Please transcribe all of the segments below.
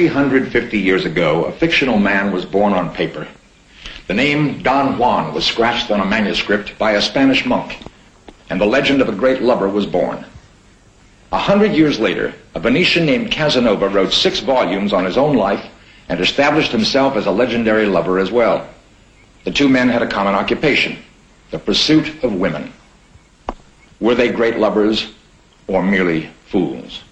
350 years ago, a fictional man was born on paper. The name Don Juan was scratched on a manuscript by a Spanish monk, and the legend of a great lover was born. 100 years later, a Venetian named Casanova wrote 6 volumes on his own life and established himself as a legendary lover as well. The two men had a common occupation, the pursuit of women. Were they great lovers or merely fools?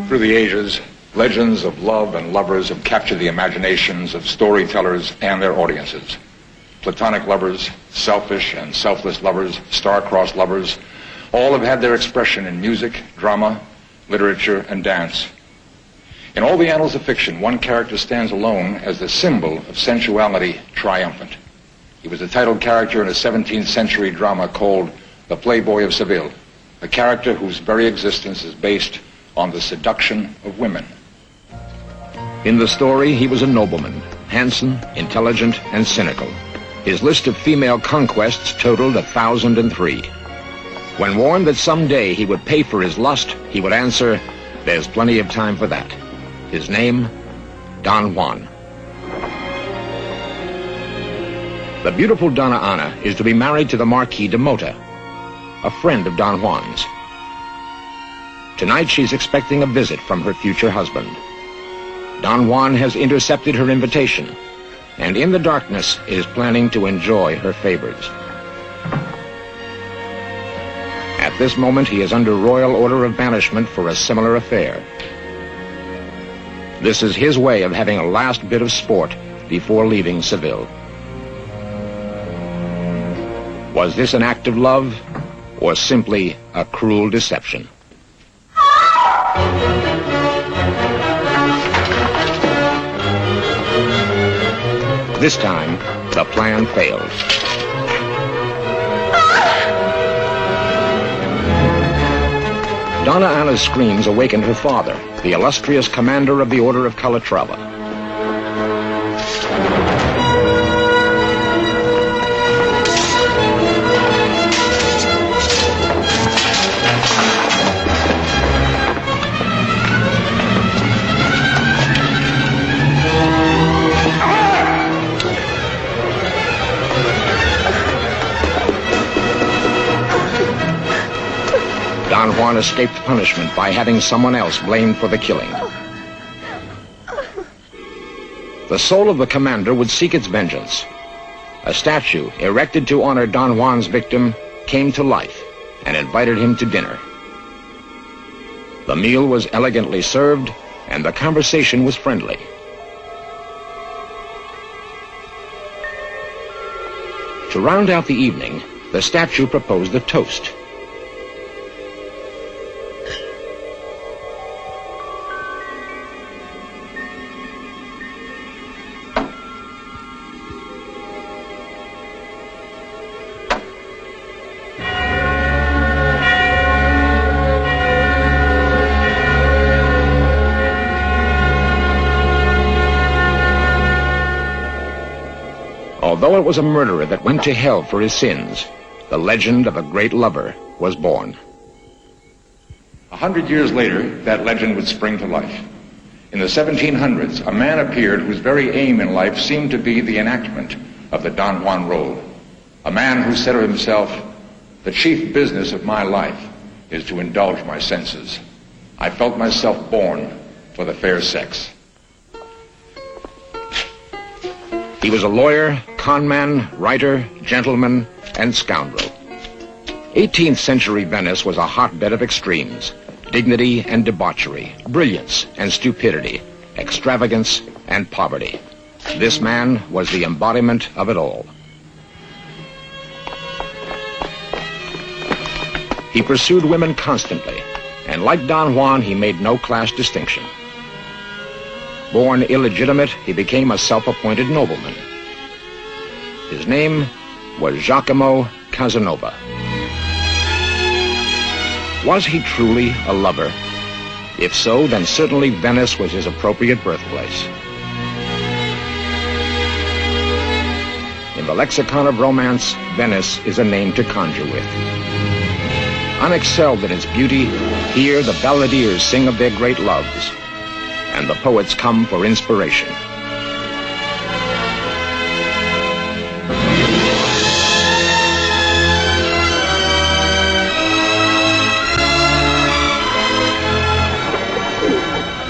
Through the ages, legends of love and lovers have captured the imaginations of storytellers and their audiences. Platonic lovers, selfish and selfless lovers, star-crossed lovers, all have had their expression in music, drama, literature, and dance. In all the annals of fiction, one character stands alone as the symbol of sensuality triumphant. He was the title character in a 17th century drama called The Playboy of Seville, a character whose very existence is based on the seduction of women. In the story, he was a nobleman, handsome, intelligent, and cynical. His list of female conquests totaled 1,003. When warned that someday he would pay for his lust, he would answer, "There's plenty of time for that." His name, Don Juan. The beautiful Donna Ana is to be married to the Marquis de Mota, a friend of Don Juan's. Tonight she's expecting a visit from her future husband. Don Juan has intercepted her invitation, and in the darkness is planning to enjoy her favors. At this moment, he is under royal order of banishment for a similar affair. This is his way of having a last bit of sport before leaving Seville. Was this an act of love, or simply a cruel deception? This time, the plan failed. Donna Ana's screams awakened her father, the illustrious commander of the Order of Calatrava. Don Juan escaped punishment by having someone else blamed for the killing. The soul of the commander would seek its vengeance. A statue erected to honor Don Juan's victim came to life and invited him to dinner. The meal was elegantly served and the conversation was friendly. To round out the evening, the statue proposed a toast. Although it was a murderer that went to hell for his sins, the legend of a great lover was born. 100 years later, that legend would spring to life. In the 1700s, a man appeared whose very aim in life seemed to be the enactment of the Don Juan role. A man who said of himself, "The chief business of my life is to indulge my senses. I felt myself born for the fair sex." He was a lawyer, conman, writer, gentleman, and scoundrel. 18th century Venice was a hotbed of extremes: dignity and debauchery, brilliance and stupidity, extravagance and poverty. This man was the embodiment of it all. He pursued women constantly, and like Don Juan, he made no class distinction. Born illegitimate, he became a self-appointed nobleman. His name was Giacomo Casanova. Was he truly a lover? If so, then certainly Venice was his appropriate birthplace. the lexicon of romance, Venice is a name to conjure with. Unexcelled in its beauty, here the balladeers sing of their great loves, and the poets come for inspiration.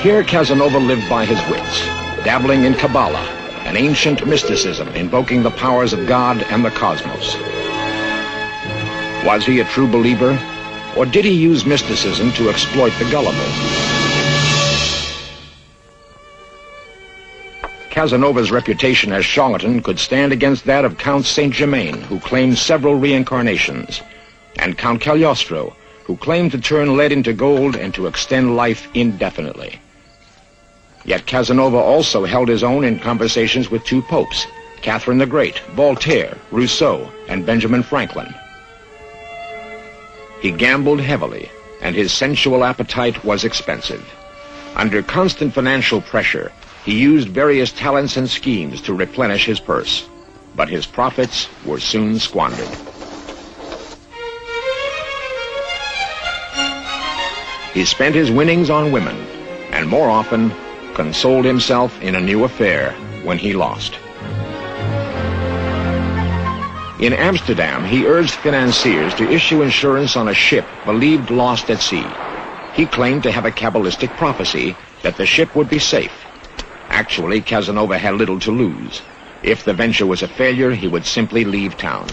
Here Casanova lived by his wits, dabbling in Kabbalah, an ancient mysticism invoking the powers of God and the cosmos. Was he a true believer, or did he use mysticism to exploit the gullible? Casanova's reputation as charlatan could stand against that of Count Saint-Germain, who claimed several reincarnations, and Count Cagliostro, who claimed to turn lead into gold and to extend life indefinitely. Yet Casanova also held his own in conversations with two popes, Catherine the Great, Voltaire, Rousseau, and Benjamin Franklin. He gambled heavily, and his sensual appetite was expensive. Under constant financial pressure, he used various talents and schemes to replenish his purse, but his profits were soon squandered. He spent his winnings on women, and more often consoled himself in a new affair when he lost. In Amsterdam, he urged financiers to issue insurance on a ship believed lost at sea. He claimed to have a Kabbalistic prophecy that the ship would be safe. Actually, Casanova had little to lose. If the venture was a failure, he would simply leave town.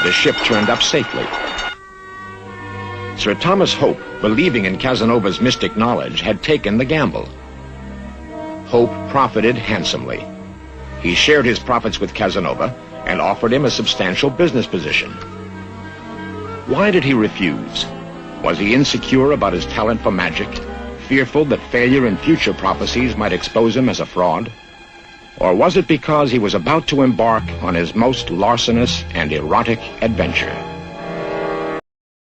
The ship turned up safely. Sir Thomas Hope, believing in Casanova's mystic knowledge, had taken the gamble. Hope profited handsomely. He shared his profits with Casanova and offered him a substantial business position. Why did he refuse? Was he insecure about his talent for magic, fearful that failure in future prophecies might expose him as a fraud? Or was it because he was about to embark on his most larcenous and erotic adventure?